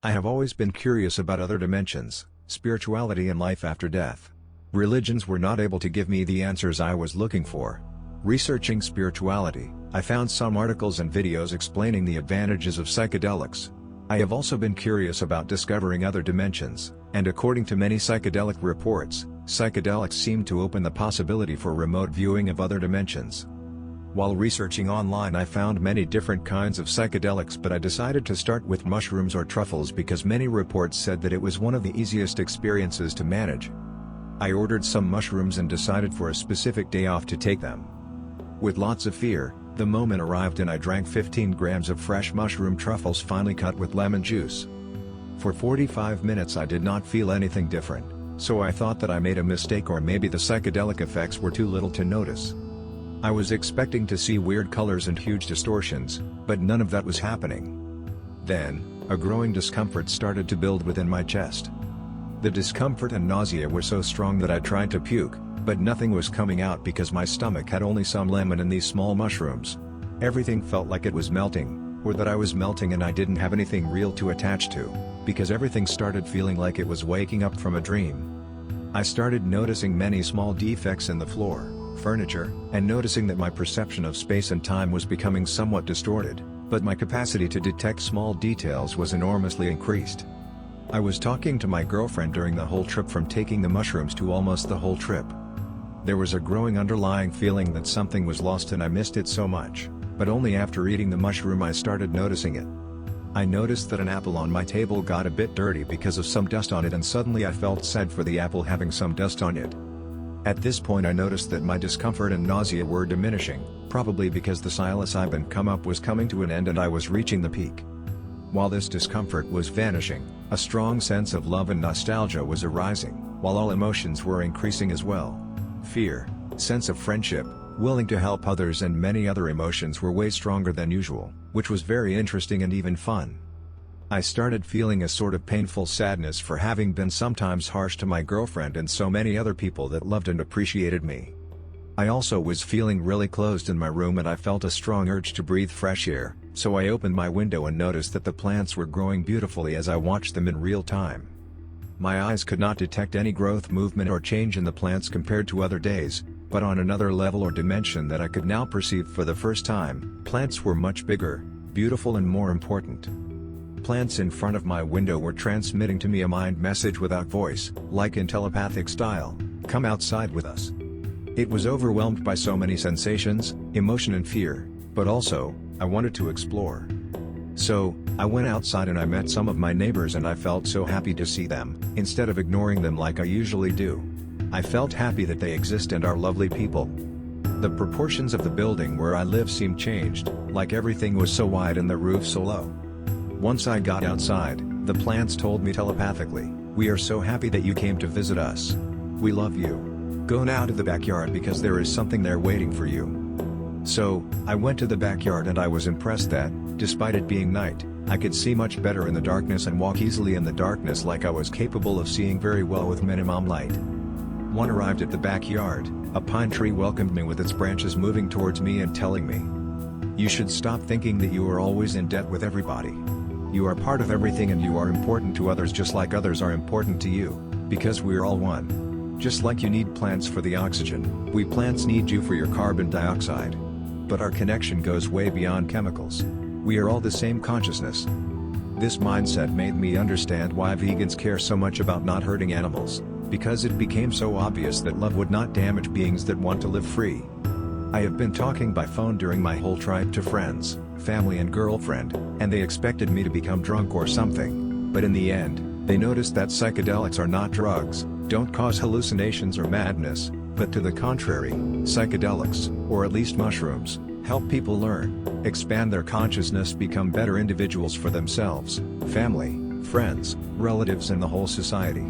I have always been curious about other dimensions, spirituality and life after death. Religions were not able to give me the answers I was looking for. Researching spirituality, I found some articles and videos explaining the advantages of psychedelics. I have also been curious about discovering other dimensions, and according to many psychedelic reports, psychedelics seem to open the possibility for remote viewing of other dimensions. While researching online, I found many different kinds of psychedelics, but I decided to start with mushrooms or truffles because many reports said that it was one of the easiest experiences to manage. I ordered some mushrooms and decided for a specific day off to take them. With lots of fear, the moment arrived and I drank 15 grams of fresh mushroom truffles finely cut with lemon juice. For 45 minutes I did not feel anything different, so I thought that I made a mistake, or maybe the psychedelic effects were too little to notice. I was expecting to see weird colors and huge distortions, but none of that was happening. Then, a growing discomfort started to build within my chest. The discomfort and nausea were so strong that I tried to puke, but nothing was coming out because my stomach had only some lemon and these small mushrooms. Everything felt like it was melting, or that I was melting and I didn't have anything real to attach to, because everything started feeling like it was waking up from a dream. I started noticing many small defects in the floor, furniture, and noticing that my perception of space and time was becoming somewhat distorted, but my capacity to detect small details was enormously increased. I was talking to my girlfriend during the whole trip, from taking the mushrooms to almost the whole trip. There was a growing underlying feeling that something was lost and I missed it so much, but only after eating the mushroom I started noticing it. I noticed that an apple on my table got a bit dirty because of some dust on it, and suddenly I felt sad for the apple having some dust on it. At this point I noticed that my discomfort and nausea were diminishing, probably because the psilocybin come up was coming to an end and I was reaching the peak. While this discomfort was vanishing, a strong sense of love and nostalgia was arising, while all emotions were increasing as well. Fear, sense of friendship, willing to help others, and many other emotions were way stronger than usual, which was very interesting and even fun. I started feeling a sort of painful sadness for having been sometimes harsh to my girlfriend and so many other people that loved and appreciated me. I also was feeling really closed in my room and I felt a strong urge to breathe fresh air, so I opened my window and noticed that the plants were growing beautifully as I watched them in real time. My eyes could not detect any growth, movement or change in the plants compared to other days, but on another level or dimension that I could now perceive for the first time, plants were much bigger, beautiful and more important. Plants in front of my window were transmitting to me a mind message without voice, like in telepathic style, "Come outside with us." It was overwhelmed by so many sensations, emotion and fear, but also, I wanted to explore. So, I went outside and I met some of my neighbors and I felt so happy to see them, instead of ignoring them like I usually do. I felt happy that they exist and are lovely people. The proportions of the building where I live seemed changed, like everything was so wide and the roof so low. Once I got outside, the plants told me telepathically, "We are so happy that you came to visit us. We love you. Go now to the backyard because there is something there waiting for you." So, I went to the backyard and I was impressed that, despite it being night, I could see much better in the darkness and walk easily in the darkness, like I was capable of seeing very well with minimum light. When I arrived at the backyard, a pine tree welcomed me with its branches moving towards me and telling me, "You should stop thinking that you are always in debt with everybody. You are part of everything and you are important to others just like others are important to you, because we're all one. Just like you need plants for the oxygen, we plants need you for your carbon dioxide. But our connection goes way beyond chemicals. We are all the same consciousness." This mindset made me understand why vegans care so much about not hurting animals, because it became so obvious that love would not damage beings that want to live free. I have been talking by phone during my whole trip to friends, family and girlfriend, and they expected me to become drunk or something, but in the end, they noticed that psychedelics are not drugs, don't cause hallucinations or madness, but to the contrary, psychedelics, or at least mushrooms, help people learn, expand their consciousness, become better individuals for themselves, family, friends, relatives and the whole society.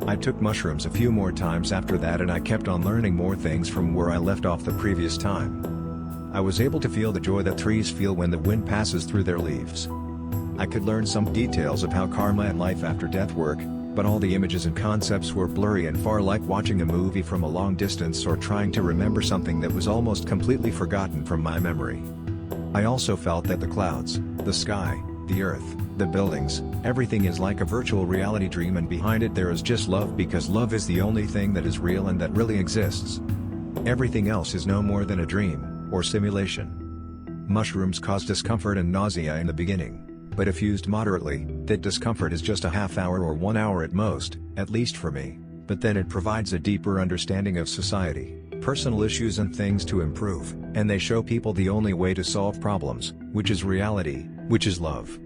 I took mushrooms a few more times after that and I kept on learning more things from where I left off the previous time. I was able to feel the joy that trees feel when the wind passes through their leaves. I could learn some details of how karma and life after death work, but all the images and concepts were blurry and far like watching a movie from a long distance or trying to remember something that was almost completely forgotten from my memory. I also felt that the clouds, the sky, the earth, the buildings, everything is like a virtual reality dream, and behind it there is just love, because love is the only thing that is real and that really exists. Everything else is no more than a dream, or simulation. Mushrooms cause discomfort and nausea in the beginning, but if used moderately, that discomfort is just a half hour or 1 hour at most, at least for me, but then it provides a deeper understanding of society, personal issues and things to improve, and they show people the only way to solve problems, which is reality, which is love.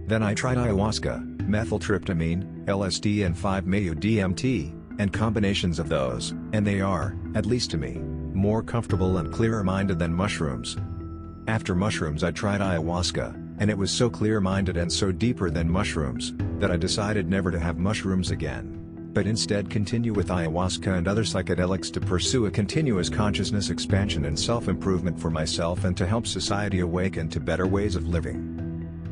Then I tried ayahuasca, methyltryptamine, LSD and 5-MeO-DMT, and combinations of those, and they are, at least to me, more comfortable and clearer-minded than mushrooms. After mushrooms I tried ayahuasca, and it was so clear-minded and so deeper than mushrooms, that I decided never to have mushrooms again, but instead continue with ayahuasca and other psychedelics to pursue a continuous consciousness expansion and self-improvement for myself and to help society awaken to better ways of living.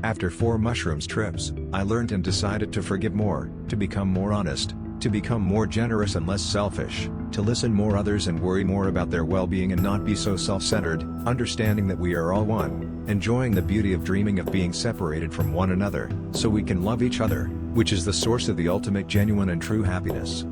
After 4 mushrooms trips, I learned and decided to forgive more, to become more honest, to become more generous and less selfish, to listen more others and worry more about their well-being and not be so self-centered, understanding that we are all one, enjoying the beauty of dreaming of being separated from one another, so we can love each other, which is the source of the ultimate genuine and true happiness.